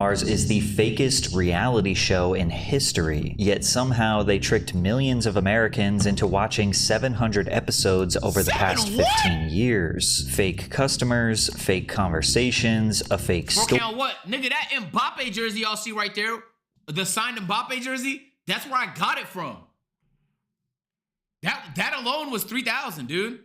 Ours is the fakest reality show in history, yet somehow they tricked millions of Americans into watching 700 episodes over the past 15 years. Fake customers, fake conversations, a fake story. Now what? Nigga, that Mbappe jersey y'all see right there, the signed Mbappe jersey, that's where I got it from. That alone was 3,000, dude.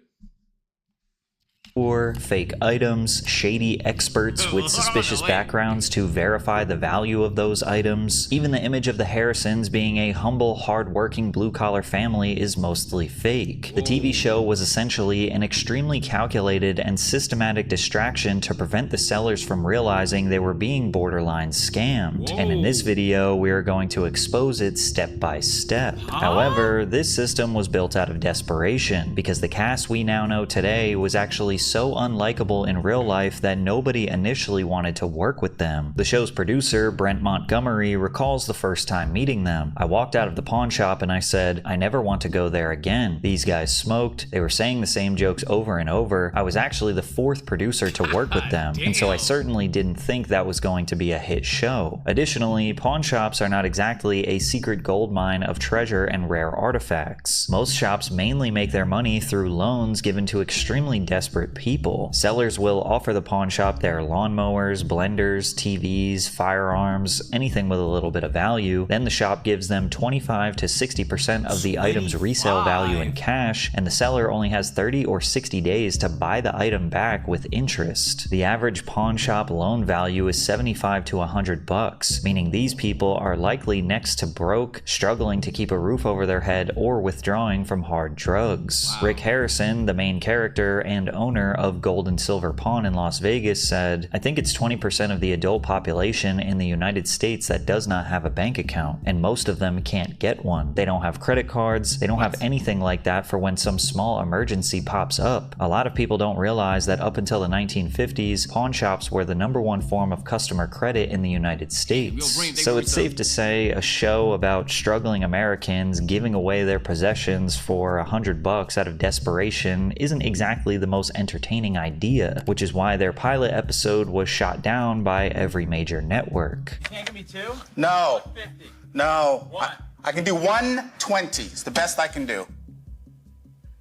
Or fake items, shady experts with suspicious backgrounds to verify the value of those items. Even the image of the Harrisons being a humble, hard-working, blue-collar family is mostly fake. The TV show was essentially an extremely calculated and systematic distraction to prevent the sellers from realizing they were being borderline scammed. And in this video, we are going to expose it step by step. However, this system was built out of desperation, because the cast we now know today was actually so unlikable in real life that nobody initially wanted to work with them. The show's producer, Brent Montgomery, recalls the first time meeting them. "I walked out of the pawn shop and I said, I never want to go there again. These guys smoked, they were saying the same jokes over and over. I was actually the 4th producer to work with them, and so I certainly didn't think that was going to be a hit show." Additionally, pawn shops are not exactly a secret goldmine of treasure and rare artifacts. Most shops mainly make their money through loans given to extremely desperate people. Sellers will offer the pawn shop their lawnmowers, blenders, TVs, firearms, anything with a little bit of value. Then the shop gives them 25 to 60% of the item's resale value in cash, and the seller only has 30 or 60 days to buy the item back with interest. The average pawn shop loan value is 75 to 100 bucks, meaning these people are likely next to broke, struggling to keep a roof over their head, or withdrawing from hard drugs. Rick Harrison, the main character and owner of Gold and Silver Pawn in Las Vegas, said, "I think it's 20% of the adult population in the United States that does not have a bank account, and most of them can't get one. They don't have credit cards, they don't have anything like that for when some small emergency pops up." A lot of people don't realize that up until the 1950s, pawn shops were the #1 form of customer credit in the United States. So it's safe to say a show about struggling Americans giving away their possessions for $100 out of desperation isn't exactly the most entertaining idea, which is why their pilot episode was shot down by every major network. Can't give me 2? No. 150. No. What? I can do 120. It's the best I can do.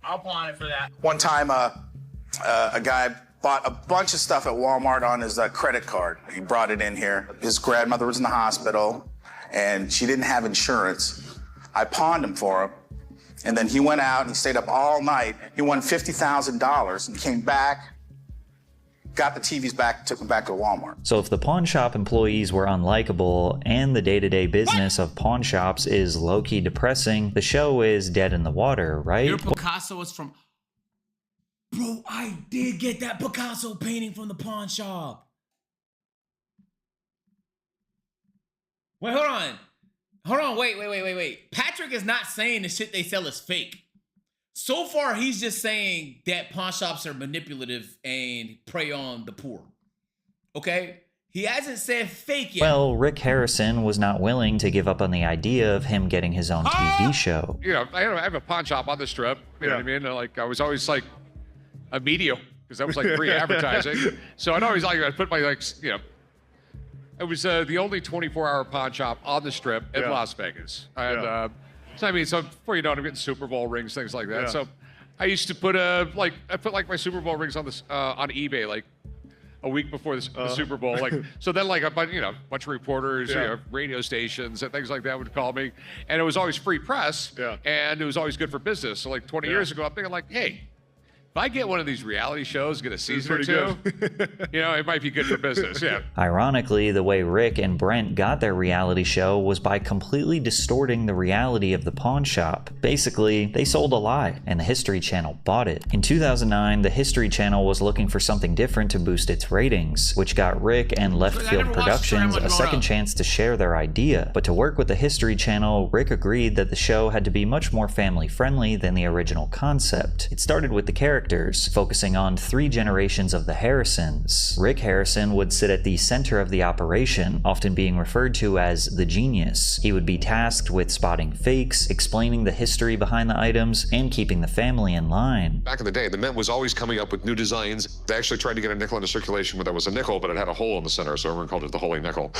I'll pawn it for that. One time, a guy bought a bunch of stuff at Walmart on his credit card. He brought it in here. His grandmother was in the hospital, and she didn't have insurance. I pawned him for him. And then he went out and he stayed up all night. He won $50,000 and came back, got the TVs back, took them back to Walmart. So if the pawn shop employees were unlikable and the day-to-day business of pawn shops is low-key depressing, the show is dead in the water, right? Your Picasso is from... Bro, I did get that Picasso painting from the pawn shop. Wait, hold on. Hold on, wait. Patrick is not saying the shit they sell is fake. So far, he's just saying that pawn shops are manipulative and prey on the poor. Okay? He hasn't said fake yet. Well, Rick Harrison was not willing to give up on the idea of him getting his own TV show. You know, I have a pawn shop on the Strip. You know what I mean? Like, I was always like a media, because that was like free advertising. So I'd always like, I'd put my, like, you know, it was the only 24-hour pawn shop on the Strip in Las Vegas. And so I mean, so before you know it, I'm getting Super Bowl rings, things like that. So I used to put I put like my Super Bowl rings on this on eBay like a week before the Super Bowl. Like so then like a bunch of reporters, you know, radio stations and things like that would call me, and it was always free press, and it was always good for business. So like 20 years ago, I'm thinking like, hey, if I get one of these reality shows, get a season or two, you know, it might be good for business, Ironically, the way Rick and Brent got their reality show was by completely distorting the reality of the pawn shop. Basically, they sold a lie, and the History Channel bought it. In 2009, the History Channel was looking for something different to boost its ratings, which got Rick and Left Field Productions a second chance to share their idea. But to work with the History Channel, Rick agreed that the show had to be much more family-friendly than the original concept. It started with the characters characters, focusing on 3 generations of the Harrisons. Rick Harrison would sit at the center of the operation, often being referred to as the genius. He would be tasked with spotting fakes, explaining the history behind the items, and keeping the family in line. Back in the day, the Mint was always coming up with new designs. They actually tried to get a nickel into circulation where there was a nickel, but it had a hole in the center, so everyone called it the Holy Nickel.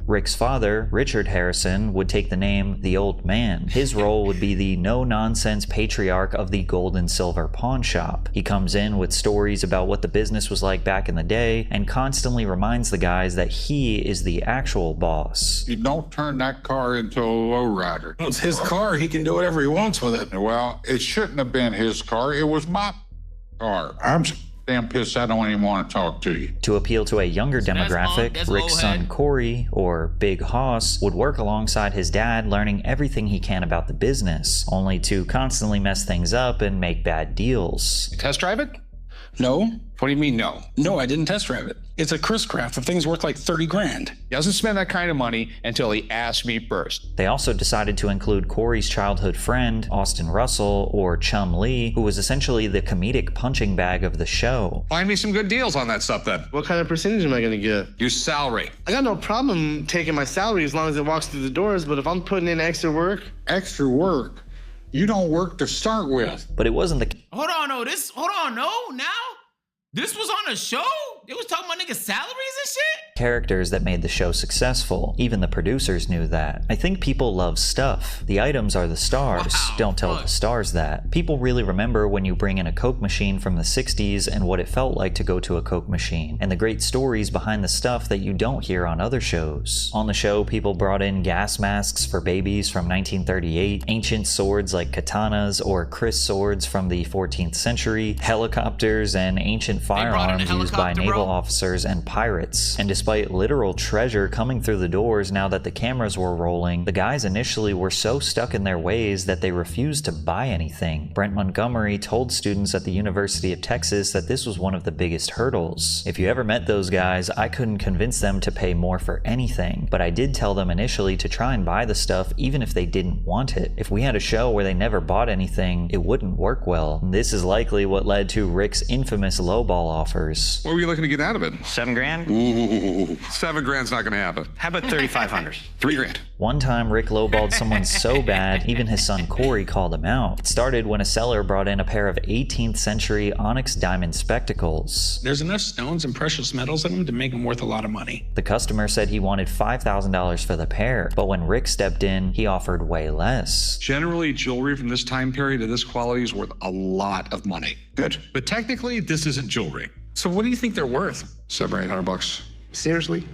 Rick's father, Richard Harrison, would take the name The Old Man. His role would be the no-nonsense patriarch of the gold and silver pawn shop. He comes in with stories about what the business was like back in the day and constantly reminds the guys that he is the actual boss. You don't turn that car into a lowrider. It's his car. He can do whatever he wants with it. Well, it shouldn't have been his car. It was my car. I'm so damn pissed I don't even want to talk to you. To appeal to a younger demographic, that's Rick's old son head. Corey, or Big Hoss, would work alongside his dad, learning everything he can about the business, only to constantly mess things up and make bad deals. Test drive it? No. What do you mean, no? No, I didn't test drive it. It's a Chris Craft. The thing's worth like 30 grand. He doesn't spend that kind of money until he asks me first. They also decided to include Corey's childhood friend, Austin Russell, or Chum Lee, who was essentially the comedic punching bag of the show. Find me some good deals on that stuff then. What kind of percentage am I gonna get? Your salary. I got no problem taking my salary as long as it walks through the doors, but if I'm putting in extra work, Extra work? You don't work to start with. But it wasn't the Hold on, now? This was on a show? It was talking about niggas' salaries and shit? characters that made the show successful. Even the producers knew that. I think people love stuff. The items are the stars. Wow, Don't tell the stars that. People really remember when you bring in a Coke machine from the 60s and what it felt like to go to a Coke machine, and the great stories behind the stuff that you don't hear on other shows. On the show, people brought in gas masks for babies from 1938, ancient swords like katanas or Chris swords from the 14th century, helicopters, and ancient firearms used by naval officers and pirates. And despite literal treasure coming through the doors now that the cameras were rolling, the guys initially were so stuck in their ways that they refused to buy anything. Brent Montgomery told students at the University of Texas that this was one of the biggest hurdles. If you ever met those guys, I couldn't convince them to pay more for anything, but I did tell them initially to try and buy the stuff even if they didn't want it. If we had a show where they never bought anything, it wouldn't work well. This is likely what led to Rick's infamous lowball offers. What were you looking to get out of it? $7 grand? Ooh, $7 grand's not gonna happen. How about 3,500? $3 grand. One time, Rick lowballed someone so bad, even his son Corey called him out. It started when a seller brought in a pair of 18th century onyx diamond spectacles. There's enough stones and precious metals in them to make them worth a lot of money. The customer said he wanted $5,000 for the pair, but when Rick stepped in, he offered way less. Generally, jewelry from this time period of this quality is worth a lot of money. Good. But technically, this isn't jewelry. So what do you think they're worth? $700 or $800. Seriously?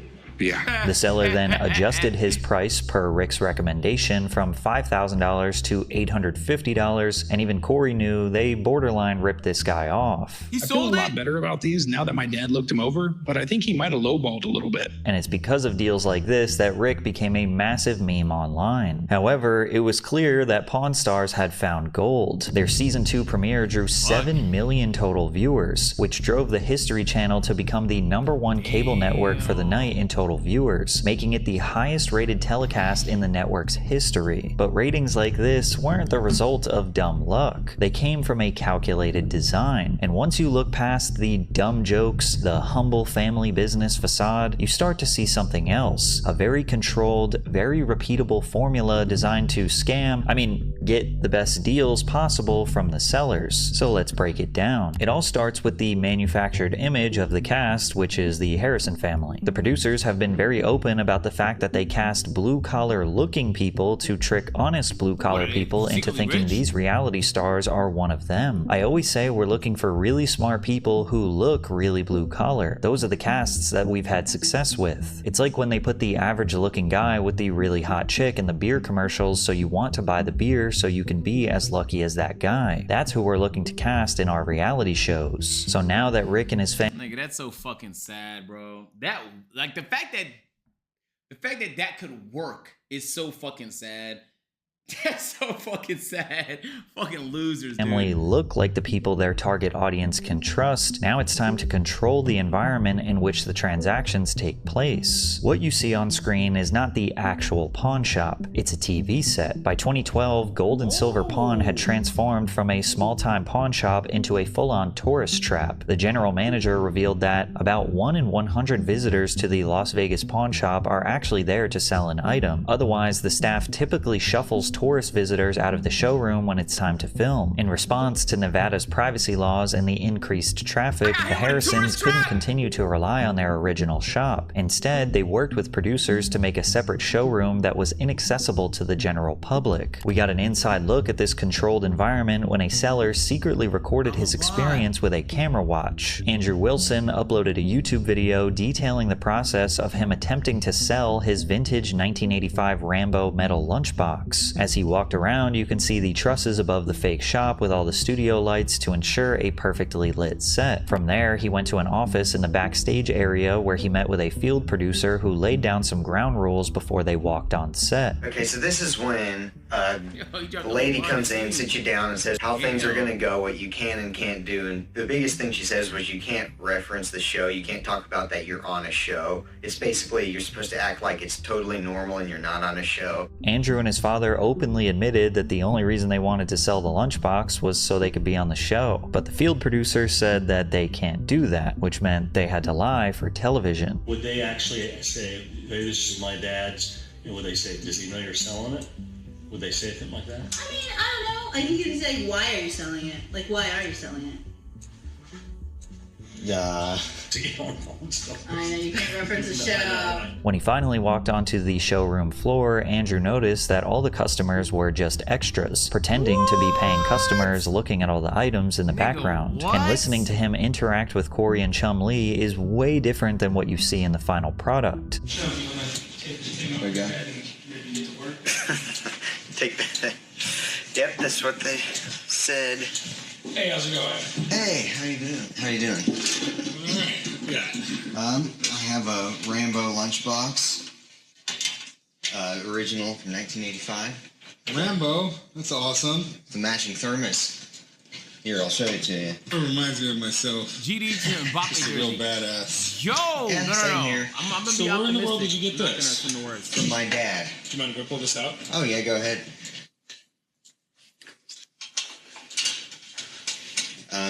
Yeah. The seller then adjusted his price per Rick's recommendation from $5,000 to $850, and even Corey knew they borderline ripped this guy off. He I feel sold a lot it? better about these now that my dad looked him over, but I think he might have lowballed a little bit. And it's because of deals like this that Rick became a massive meme online. However, it was clear that Pawn Stars had found gold. Their season 2 premiere drew 7 million total viewers, which drove the History Channel to become the #1 cable network for the night in total viewers, making it the highest rated telecast in the network's history. But ratings like this weren't the result of dumb luck. They came from a calculated design. And once you look past the dumb jokes, the humble family business facade, you start to see something else. A very controlled, very repeatable formula designed to get the best deals possible from the sellers. So let's break it down. It all starts with the manufactured image of the cast, which is the Harrison family. The producers have been very open about the fact that they cast blue-collar looking people to trick honest blue-collar people into thinking these reality stars are one of them. I always say we're looking for really smart people who look really blue-collar. Those are the casts that we've had success with. It's like when they put the average-looking guy with the really hot chick in the beer commercials, so you want to buy the beer so you can be as lucky as that guy. That's who we're looking to cast in our reality shows. So now that Rick and his family... Nigga, that's so fucking sad, bro. That, like, the fact that that could work is so fucking sad. That's so fucking sad. Fucking losers, Family dude. look like the people their target audience can trust. Now it's time to control the environment in which the transactions take place. What you see on screen is not the actual pawn shop, it's a TV set. By 2012, Gold and Silver Pawn had transformed from a small-time pawn shop into a full-on tourist trap. The general manager revealed that about 1 in 100 visitors to the Las Vegas pawn shop are actually there to sell an item. Otherwise, the staff typically shuffles tourist visitors out of the showroom when it's time to film. In response to Nevada's privacy laws and the increased traffic, the Harrisons couldn't continue to rely on their original shop. Instead, they worked with producers to make a separate showroom that was inaccessible to the general public. We got an inside look at this controlled environment when a seller secretly recorded his experience with a camera watch. Andrew Wilson uploaded a YouTube video detailing the process of him attempting to sell his vintage 1985 Rambo metal lunchbox. As he walked around, you can see the trusses above the fake shop with all the studio lights to ensure a perfectly lit set. From there, he went to an office in the backstage area where he met with a field producer who laid down some ground rules before they walked on set. Okay, so this is when the lady comes in, sits you down, and says how things are gonna go, what you can and can't do. And the biggest thing she says was you can't reference the show, you can't talk about that you're on a show. It's basically you're supposed to act like it's totally normal and you're not on a show. Andrew and his father openly admitted that the only reason they wanted to sell the lunchbox was so they could be on the show. But the field producer said that they can't do that, which meant they had to lie for television. Would they actually say, hey, this is my dad's? And would they say, does he know you're selling it? Would they say something like that? I mean, I don't know. I think you'd say, why are you selling it? Like, why are you selling it? To get on phone stuff. I know, you can't reference the show. When he finally walked onto the showroom floor, Andrew noticed that all the customers were just extras, pretending to be paying customers looking at all the items in the background. And listening to him interact with Corey and Chum Lee is way different than what you see in the final product. There we go. Take that. Yep, that's what they said. Hey, how's it going? Hey, how you doing? How you doing? Yeah. I have a Rambo lunchbox. Original from 1985. Rambo? That's awesome. The matching thermos. Here, I'll show it to you. It reminds me of myself. GD to Mbappe Just a real badass. Yo, Yeah, no. same here. I'm gonna So be where in the optimistic. world did you get I'm not this? gonna send the words. From my dad. Do you mind if I pull this out? Oh, yeah, go ahead.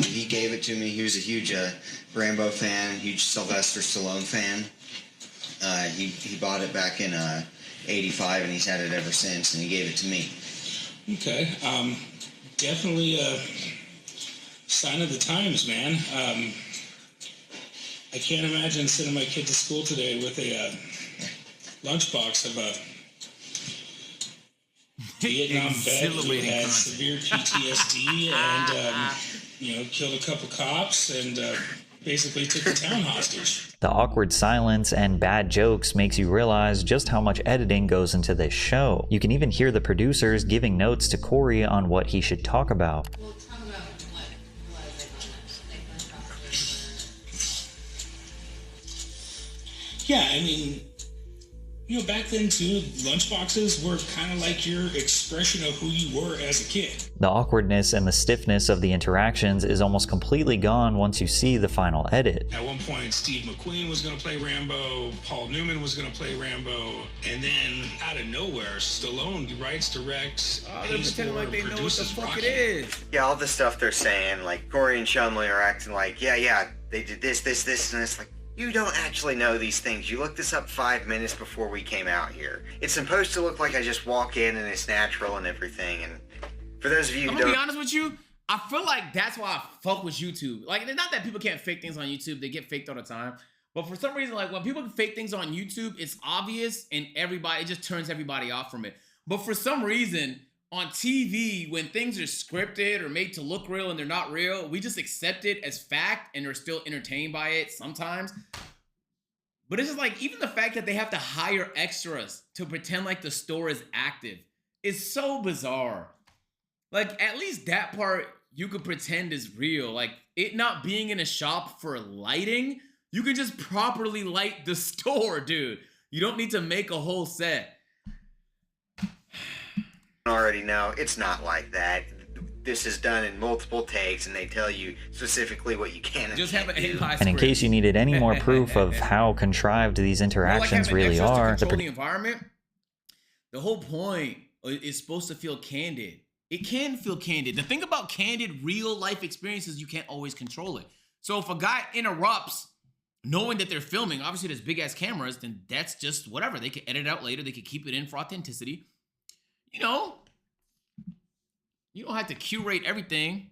He gave it to me. He was a huge Rambo fan, huge Sylvester Stallone fan. He bought it back in 85, and he's had it ever since, and he gave it to me. Okay. Definitely a sign of the times, man. I can't imagine sending my kid to school today with a lunchbox of a Vietnam vet who had severe PTSD and, killed a couple cops and basically took the town hostage. The awkward silence and bad jokes makes you realize just how much editing goes into this show. You can even hear the producers giving notes to Corey on what he should talk about. Well, talk about what was it on Yeah, I mean, back then too, lunchboxes were kind of like your expression of who you were as a kid. The awkwardness and the stiffness of the interactions is almost completely gone once you see the final edit. At one point, Steve McQueen was going to play Rambo, Paul Newman was going to play Rambo, and then out of nowhere, Stallone writes, directs, They're pretending like they know what the fuck it is. Yeah, all the stuff they're saying, like Corey and Chumley are acting like, yeah, they did this, and it's like, you don't actually know these things. You looked this up 5 minutes before we came out here. It's supposed to look like I just walk in and it's natural and everything. And for those of you who I'm don't... gonna be honest with you, I feel like that's why I fuck with YouTube. Like, it's not that people can't fake things on YouTube. They get faked all the time. But for some reason, like, when people fake things on YouTube, it's obvious and it just turns everybody off from it. But for some reason, on TV, when things are scripted or made to look real and they're not real, we just accept it as fact and are still entertained by it sometimes. But it's just like, even the fact that they have to hire extras to pretend like the store is active is so bizarre. Like, at least that part you could pretend is real. Like, it not being in a shop for lighting, you can just properly light the store, dude. You don't need to make a whole set. already know, it's not like that. This is done in multiple takes, and they tell you specifically what you can and Just can't have an do. And in case you needed any more proof of how contrived these interactions really are, the environment. The whole point is supposed to feel candid. It can feel candid. The thing about candid, real life experiences, you can't always control it. So if a guy interrupts, knowing that they're filming, obviously there's big ass cameras, then that's just whatever. They can edit it out later. They can keep it in for authenticity. You know, you don't have to curate everything.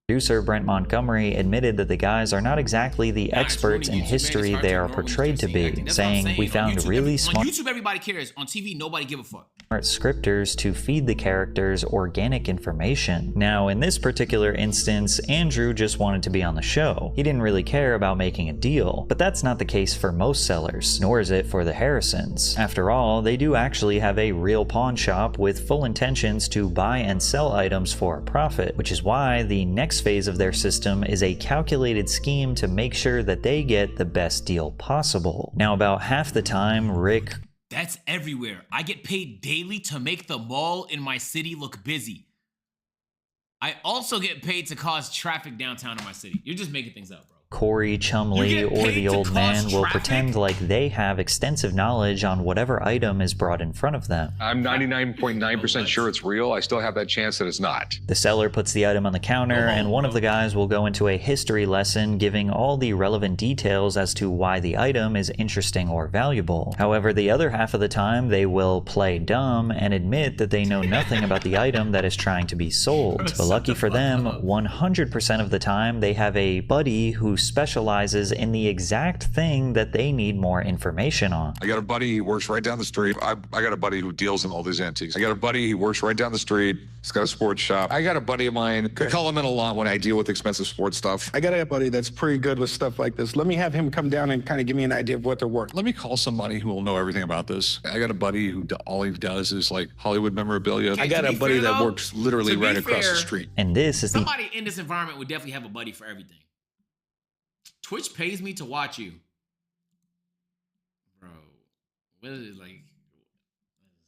Producer Brent Montgomery admitted that the guys are not exactly the experts in history they are portrayed to be, saying, "We found really smart..." On YouTube, everybody cares. On TV, nobody give a fuck. Scripters to feed the characters organic information. Now, in this particular instance, Andrew just wanted to be on the show. He didn't really care about making a deal, but that's not the case for most sellers, nor is it for the Harrisons. After all, they do actually have a real pawn shop with full intentions to buy and sell items for a profit, which is why the next phase of their system is a calculated scheme to make sure that they get the best deal possible. Now, about half the time, Rick... That's everywhere. I get paid daily to make the mall in my city look busy. I also get paid to cause traffic downtown in my city. You're just making things up, bro. Corey, Chumley, or the old man will pretend like they have extensive knowledge on whatever item is brought in front of them. I'm 99.9% sure it's real. I still have that chance that it's not. The seller puts the item on the counter, and one of the guys will go into a history lesson giving all the relevant details as to why the item is interesting or valuable. However, the other half of the time, they will play dumb and admit that they know nothing about the item that is trying to be sold. But lucky for them, 100% of the time, they have a buddy who specializes in the exact thing that they need more information on. I got a buddy who works right down the street. I got a buddy who deals in all these antiques. I got a buddy who works right down the street. He's got a sports shop. I got a buddy of mine. I call him in a lot when I deal with expensive sports stuff. I got a buddy that's pretty good with stuff like this. Let me have him come down and kind of give me an idea of what they're worth. Let me call somebody who will know everything about this. I got a buddy who all he does is like Hollywood memorabilia. I got a buddy that works literally right across the street. And this is somebody in this environment would definitely have a buddy for everything. Twitch pays me to watch you. Bro, what is it like?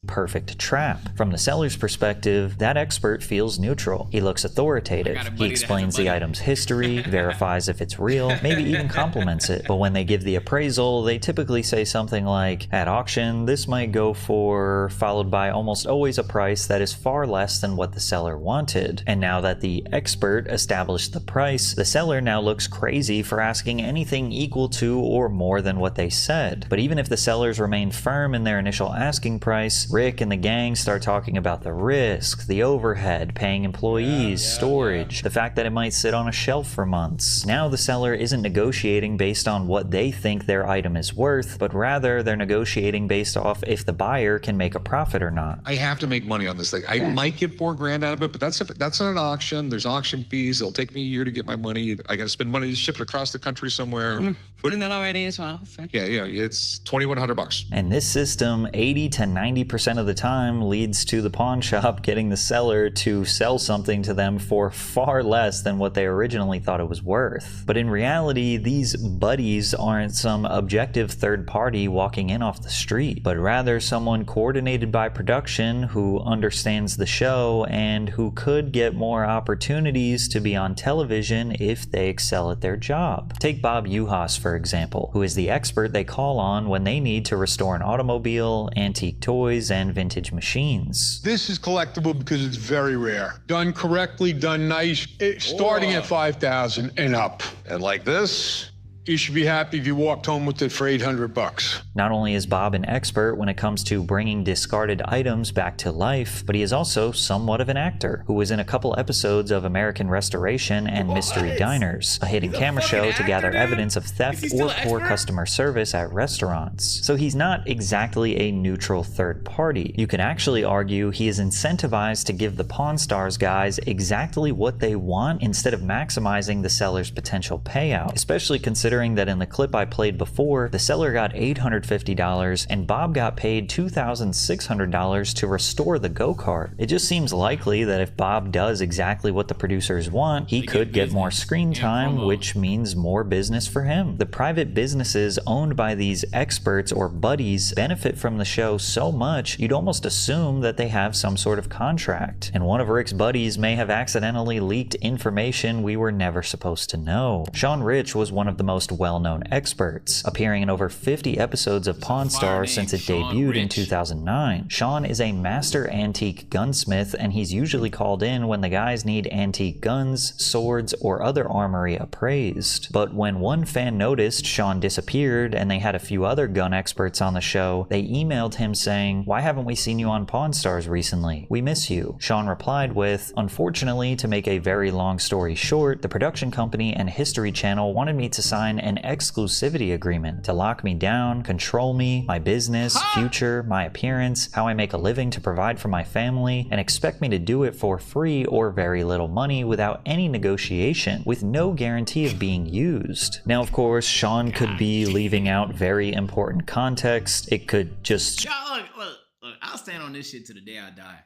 Perfect trap. From the seller's perspective, that expert feels neutral. He looks authoritative. He explains the item's history, verifies if it's real, maybe even compliments it. But when they give the appraisal, they typically say something like, "At auction, this might go for," followed by almost always a price that is far less than what the seller wanted. And now that the expert established the price, the seller now looks crazy for asking anything equal to or more than what they said. But even if the sellers remain firm in their initial asking price, Rick and the gang start talking about the risk, the overhead, paying employees, storage, the fact that it might sit on a shelf for months. Now the seller isn't negotiating based on what they think their item is worth, but rather they're negotiating based off if the buyer can make a profit or not. I have to make money on this thing. I might get $4,000 out of it, but that's not an auction. There's auction fees. It'll take me a year to get my money. I got to spend money to ship it across the country somewhere. Putting that already as well. Yeah, it's $2,100. And this system, 80 to 90% of the time, leads to the pawn shop getting the seller to sell something to them for far less than what they originally thought it was worth. But in reality, these buddies aren't some objective third party walking in off the street, but rather someone coordinated by production who understands the show and who could get more opportunities to be on television if they excel at their job. Take Bob Uhas, for example, who is the expert they call on when they need to restore an automobile, antique toys, and vintage machines. This is collectible because it's very rare. Done correctly, done nice, starting at $5,000 and up. And like this? You should be happy if you walked home with it for $800. Not only is Bob an expert when it comes to bringing discarded items back to life, but he is also somewhat of an actor who was in a couple episodes of American Restoration and Mystery Diners, a hidden camera show to gather evidence of theft or poor customer service at restaurants. So he's not exactly a neutral third party. You can actually argue he is incentivized to give the Pawn Stars guys exactly what they want instead of maximizing the seller's potential payout, especially considering considering that in the clip I played before, the seller got $850 and Bob got paid $2,600 to restore the go-kart. It just seems likely that if Bob does exactly what the producers want, he could get more screen time, which means more business for him. The private businesses owned by these experts or buddies benefit from the show so much, you'd almost assume that they have some sort of contract. And one of Rick's buddies may have accidentally leaked information we were never supposed to know. Sean Rich was one of the most well-known experts, appearing in over 50 episodes of Pawn Stars since it debuted in 2009. Sean is a master antique gunsmith, and he's usually called in when the guys need antique guns, swords, or other armory appraised. But when one fan noticed Sean disappeared and they had a few other gun experts on the show, they emailed him saying, "Why haven't we seen you on Pawn Stars recently? We miss you." Sean replied with, "Unfortunately, to make a very long story short, the production company and History Channel wanted me to sign an exclusivity agreement to lock me down, control me, my business, future, my appearance, how I make a living to provide for my family, and expect me to do it for free or very little money without any negotiation, with no guarantee of being used." Now, of course, Sean could be leaving out very important context. It could just... Look, I'll stand on this shit to the day I die.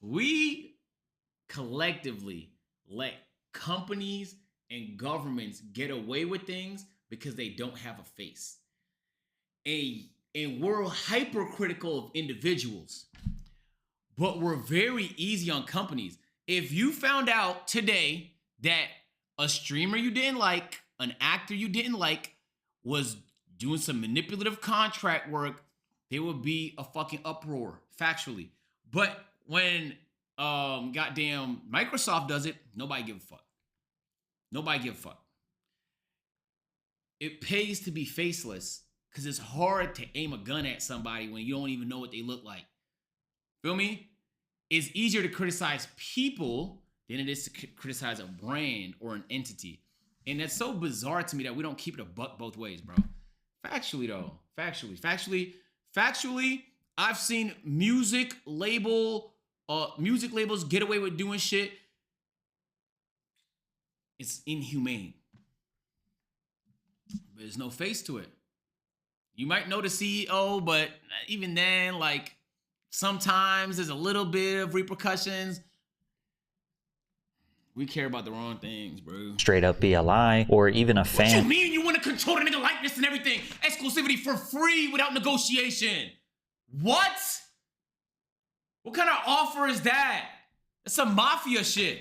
We collectively let companies and governments get away with things because they don't have a face. And we're hypercritical of individuals, but we're very easy on companies. If you found out today that a streamer you didn't like, an actor you didn't like, was doing some manipulative contract work, there would be a fucking uproar, factually. But when goddamn Microsoft does it, nobody give a fuck. Nobody give a fuck. It pays to be faceless because it's hard to aim a gun at somebody when you don't even know what they look like. Feel me? It's easier to criticize people than it is to criticize a brand or an entity. And that's so bizarre to me that we don't keep it a buck both ways, bro. Factually, though. Factually, I've seen music labels get away with doing shit. It's inhumane. But there's no face to it. You might know the CEO, but even then, like, sometimes there's a little bit of repercussions. We care about the wrong things, bro. Straight up be a lie, or even a fan. What you mean you want to control the nigga likeness and everything? Exclusivity for free without negotiation. What? What kind of offer is that? That's some mafia shit.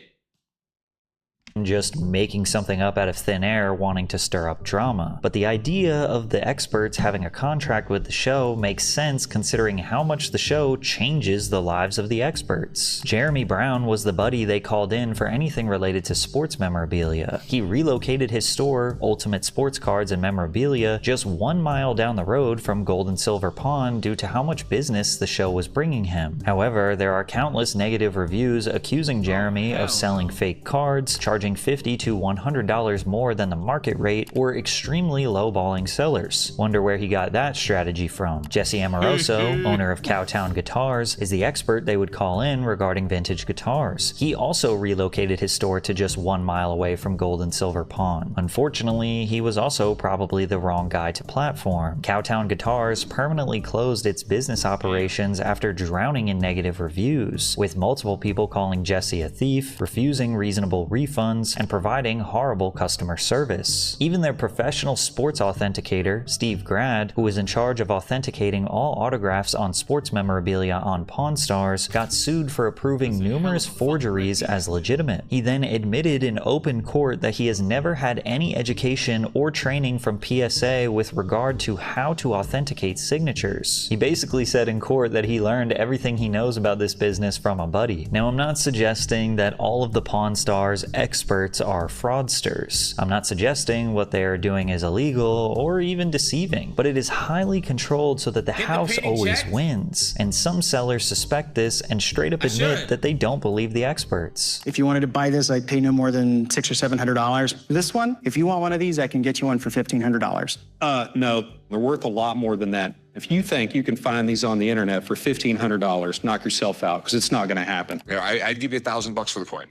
Just making something up out of thin air wanting to stir up drama. But the idea of the experts having a contract with the show makes sense considering how much the show changes the lives of the experts. Jeremy Brown was the buddy they called in for anything related to sports memorabilia. He relocated his store, Ultimate Sports Cards and Memorabilia, just 1 mile down the road from Gold and Silver Pawn due to how much business the show was bringing him. However, there are countless negative reviews accusing Jeremy of selling fake cards, charging $50 to $100 more than the market rate, or extremely lowballing sellers. Wonder where he got that strategy from. Jesse Amoroso, owner of Cowtown Guitars, is the expert they would call in regarding vintage guitars. He also relocated his store to just 1 mile away from Gold and Silver Pawn. Unfortunately, he was also probably the wrong guy to platform. Cowtown Guitars permanently closed its business operations after drowning in negative reviews, with multiple people calling Jesse a thief, refusing reasonable refunds, and providing horrible customer service. Even their professional sports authenticator, Steve Grad, who was in charge of authenticating all autographs on sports memorabilia on Pawn Stars, got sued for approving numerous forgeries as legitimate. He then admitted in open court that he has never had any education or training from PSA with regard to how to authenticate signatures. He basically said in court that he learned everything he knows about this business from a buddy. Now, I'm not suggesting that all of the Pawn Stars experts are fraudsters. I'm not suggesting what they are doing is illegal or even deceiving, but it is highly controlled so that the house always wins. And some sellers suspect this and straight up admit that they don't believe the experts. If you wanted to buy this, I'd pay no more than $600 or $700. This one, if you want one of these, I can get you one for $1,500. No, they're worth a lot more than that. If you think you can find these on the internet for $1,500, knock yourself out, because it's not going to happen. Yeah, I'd give you $1,000 for the coin.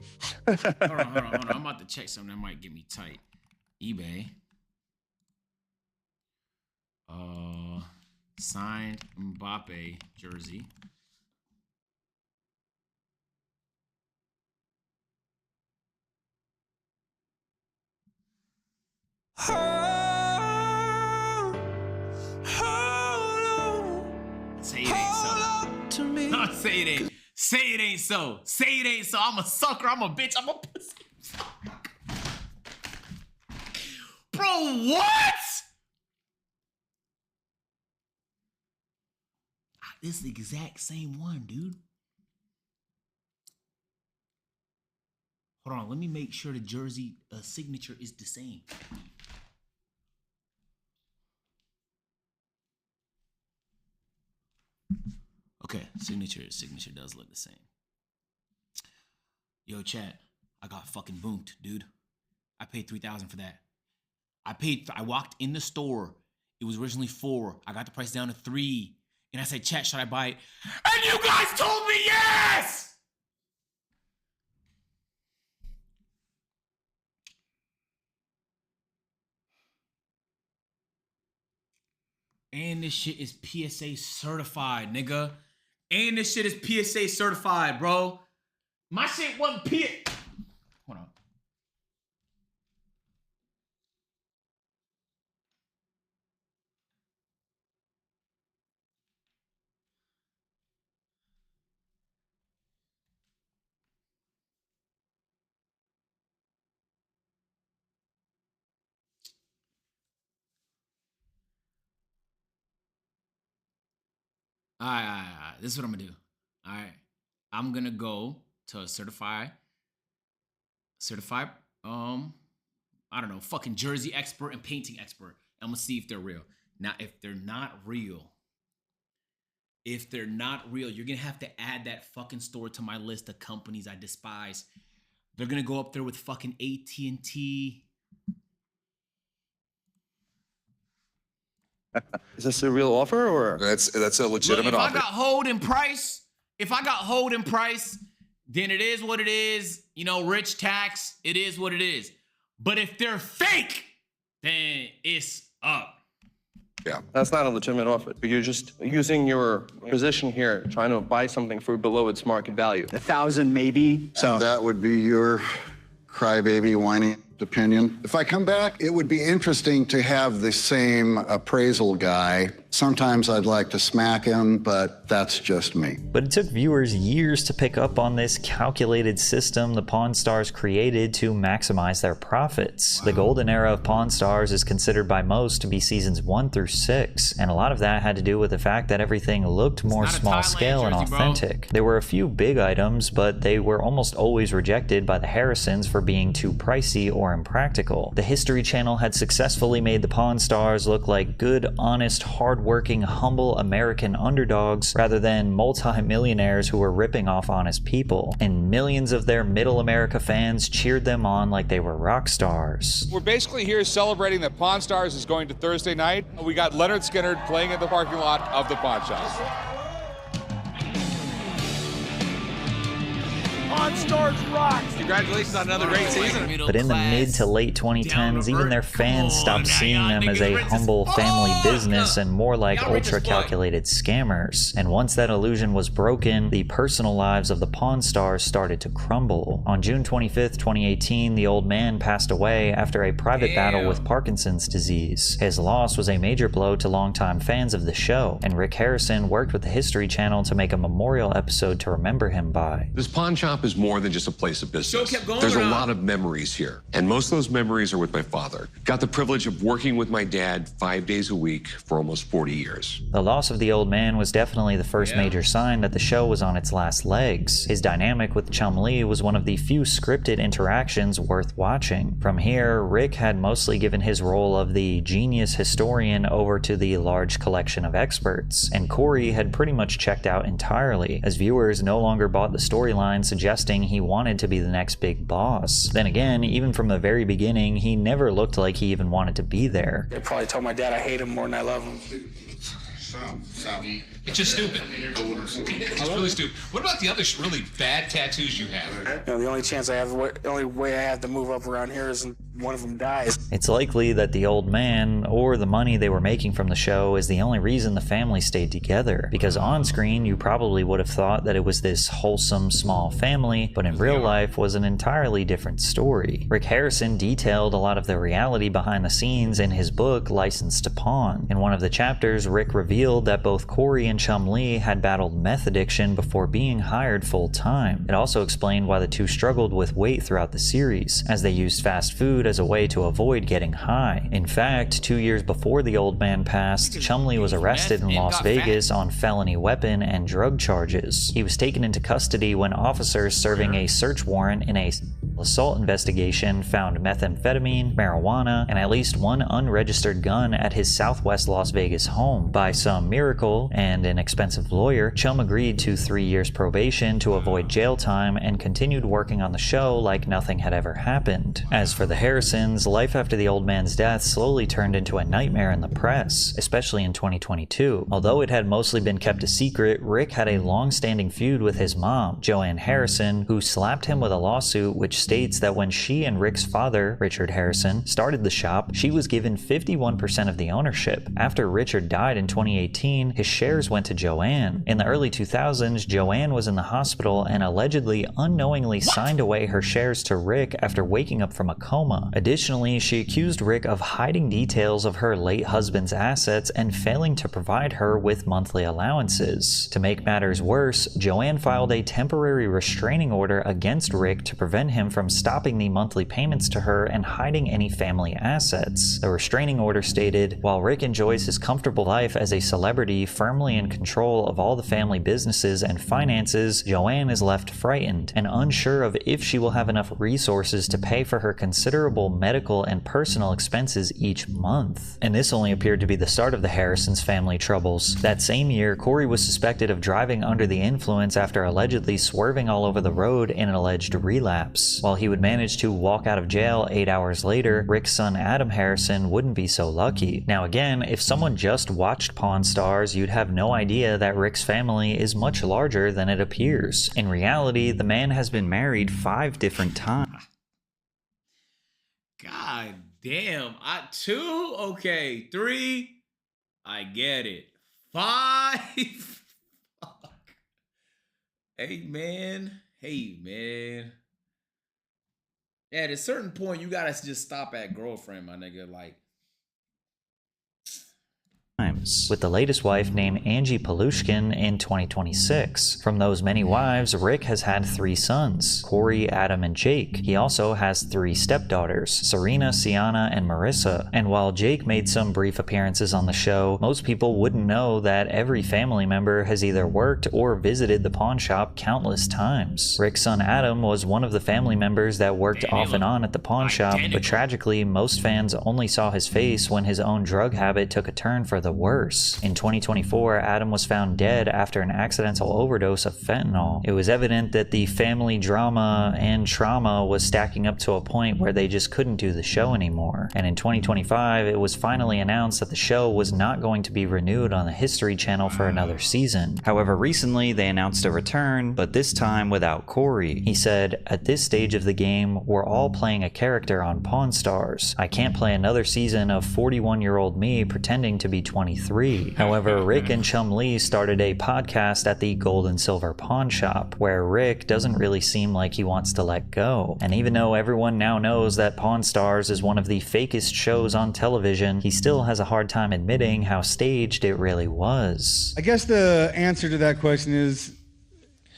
Hold on. I'm about to check something that might get me tight. eBay. Signed Mbappe jersey. Say it ain't so. No, say it ain't. Say it ain't so. Say it ain't so. I'm a sucker. I'm a bitch. I'm a pussy. Bro, what? This is the exact same one, dude. Hold on, let me make sure the jersey signature is the same. Okay, signature does look the same. Yo, chat, I got fucking boomed, dude. I paid $3,000 for that. I walked in the store. It was originally $4. I got the price down to $3. And I said, chat, should I buy it? And you guys told me yes! And this shit is PSA certified, nigga. And this shit is PSA certified, bro. My shit wasn't Hold on. All right. This is what I'm gonna do. All right. I'm gonna go to a certified, I don't know, fucking jersey expert and painting expert. I'm gonna see if they're real. Now, if they're not real, you're gonna have to add that fucking store to my list of companies I despise. They're gonna go up there with fucking AT&T. Is this a real offer or? That's a legitimate Look, offer. if I got hold in price, then it is what it is. You know, rich tax, it is what it is. But if they're fake, then it's up. Yeah. That's not a legitimate offer. But you're just using your position here, trying to buy something for below its market value. 1,000 maybe. So that would be your crybaby whining opinion. If I come back, it would be interesting to have the same appraisal guy. Sometimes I'd like to smack him, but that's just me. But it took viewers years to pick up on this calculated system the Pawn Stars created to maximize their profits. The golden era of Pawn Stars is considered by most to be seasons 1 through 6, and a lot of that had to do with the fact that everything looked more small scale and authentic. There were a few big items, but they were almost always rejected by the Harrisons for being too pricey or impractical. The History Channel had successfully made the Pawn Stars look like good, honest, hard-working, humble American underdogs rather than multi-millionaires who were ripping off honest people. And millions of their middle America fans cheered them on like they were rock stars. We're basically here celebrating that Pawn Stars is going to Thursday night. We got Leonard Skinner playing in the parking lot of the pawn shop. Pawn Stars rocks! Congratulations on another great season. But in the mid to late 2010s, even their fans stopped seeing them as a humble family business and more like ultra-calculated scammers. And once that illusion was broken, the personal lives of the Pawn Stars started to crumble. On June 25th, 2018, the old man passed away after a private battle with Parkinson's disease. His loss was a major blow to longtime fans of the show, and Rick Harrison worked with the History Channel to make a memorial episode to remember him by. This pawn shop is more than just a place of business. There's a lot of memories here, and most of those memories are with my father. Got the privilege of working with my dad 5 days a week for almost 40 years. The loss of the old man was definitely the first major sign that the show was on its last legs. His dynamic with Chum Lee was one of the few scripted interactions worth watching. From here, Rick had mostly given his role of the genius historian over to the large collection of experts, and Corey had pretty much checked out entirely, as viewers no longer bought the storyline suggesting he wanted to be the next big boss. Then again, even from the very beginning, he never looked like he even wanted to be there. I probably told my dad I hate him more than I love him. It's just stupid. It's really stupid. What about the other really bad tattoos you have? The only chance I have, the only way I have to move up around here is one of them dies. It's likely that the old man, or the money they were making from the show, is the only reason the family stayed together. Because on screen, you probably would have thought that it was this wholesome, small family, but in real life was an entirely different story. Rick Harrison detailed a lot of the reality behind the scenes in his book, Licensed to Pawn. In one of the chapters, Rick revealed that both Corey and Chum Lee had battled meth addiction before being hired full-time. It also explained why the two struggled with weight throughout the series, as they used fast food as a way to avoid getting high. In fact, 2 years before the old man passed, Chumley was arrested in Las Vegas on felony weapon and drug charges. He was taken into custody when officers serving a search warrant in a assault investigation found methamphetamine, marijuana, and at least one unregistered gun at his southwest Las Vegas home. By some miracle and an expensive lawyer, Chum agreed to 3 years probation to avoid jail time and continued working on the show like nothing had ever happened. As for the Harrisons, life after the old man's death slowly turned into a nightmare in the press, especially in 2022. Although it had mostly been kept a secret, Rick had a long-standing feud with his mom, Joanne Harrison, who slapped him with a lawsuit which states that when she and Rick's father, Richard Harrison, started the shop, she was given 51% of the ownership. After Richard died in 2018, his shares went to Joanne. In the early 2000s, Joanne was in the hospital and allegedly unknowingly signed away her shares to Rick after waking up from a coma. Additionally, she accused Rick of hiding details of her late husband's assets and failing to provide her with monthly allowances. To make matters worse, Joanne filed a temporary restraining order against Rick to prevent him from stopping the monthly payments to her and hiding any family assets. The restraining order stated, "While Rick enjoys his comfortable life as a celebrity firmly in control of all the family businesses and finances, Joanne is left frightened and unsure of if she will have enough resources to pay for her considerable medical and personal expenses each month." And this only appeared to be the start of the Harrisons' family troubles. That same year, Corey was suspected of driving under the influence after allegedly swerving all over the road in an alleged relapse. While he would manage to walk out of jail 8 hours later, Rick's son Adam Harrison wouldn't be so lucky. Now again, if someone just watched Pawn Stars, you'd have no idea that Rick's family is much larger than it appears. In reality, the man has been married 5 different times. God damn. 2? Okay. 3? I get it. 5? Fuck. Hey, man. At a certain point, you gotta just stop at girlfriend, my nigga. Like, with the latest wife named Angie Palushkin in 2026. From those many wives, Rick has had 3 sons, Corey, Adam, and Jake. He also has 3 stepdaughters, Serena, Sienna, and Marissa. And while Jake made some brief appearances on the show, most people wouldn't know that every family member has either worked or visited the pawn shop countless times. Rick's son Adam was one of the family members that worked off and on at the pawn shop, but tragically, most fans only saw his face when his own drug habit took a turn for the worse. In 2024, Adam was found dead after an accidental overdose of fentanyl. It was evident that the family drama and trauma was stacking up to a point where they just couldn't do the show anymore. And in 2025, it was finally announced that the show was not going to be renewed on the History Channel for another season. However, recently they announced a return, but this time without Corey. He said, "At this stage of the game, we're all playing a character on Pawn Stars. I can't play another season of 41-year-old me pretending to be 23. However, Rick and Chum Lee started a podcast at the Gold and Silver Pawn Shop, where Rick doesn't really seem like he wants to let go. And even though everyone now knows that Pawn Stars is one of the fakest shows on television, he still has a hard time admitting how staged it really was. I guess the answer to that question is,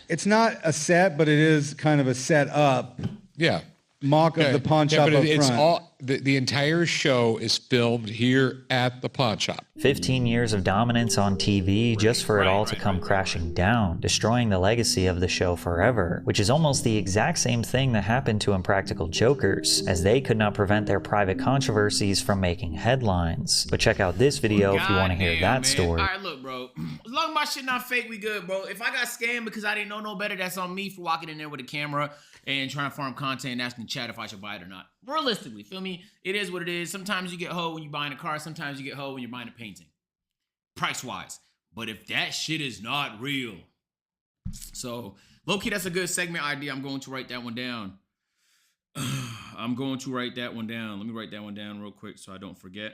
it's not a set, but it is kind of a set up. Yeah. Mock of the pawn shop up it's front. all the entire show is filmed here at the pawn shop. 15 years of dominance on TV just for it all to come crashing down, destroying the legacy of the show forever, which is almost the exact same thing that happened to Impractical Jokers, as they could not prevent their private controversies from making headlines. But check out this video if you want to hear that story. All right, look, bro. As long as my shit not fake, we good, bro. If I got scammed because I didn't know no better, that's on me for walking in there with a camera and trying to farm content and asking the chat if I should buy it or not. Realistically, feel me? It is what it is. Sometimes you get hoe when you're buying a car. Sometimes you get hoe when you're buying a painting. Price-wise. But if that shit is not real, So, low-key, that's a good segment idea. I'm going to write that one down. I'm going to write that one down. Let me write that one down real quick so I don't forget.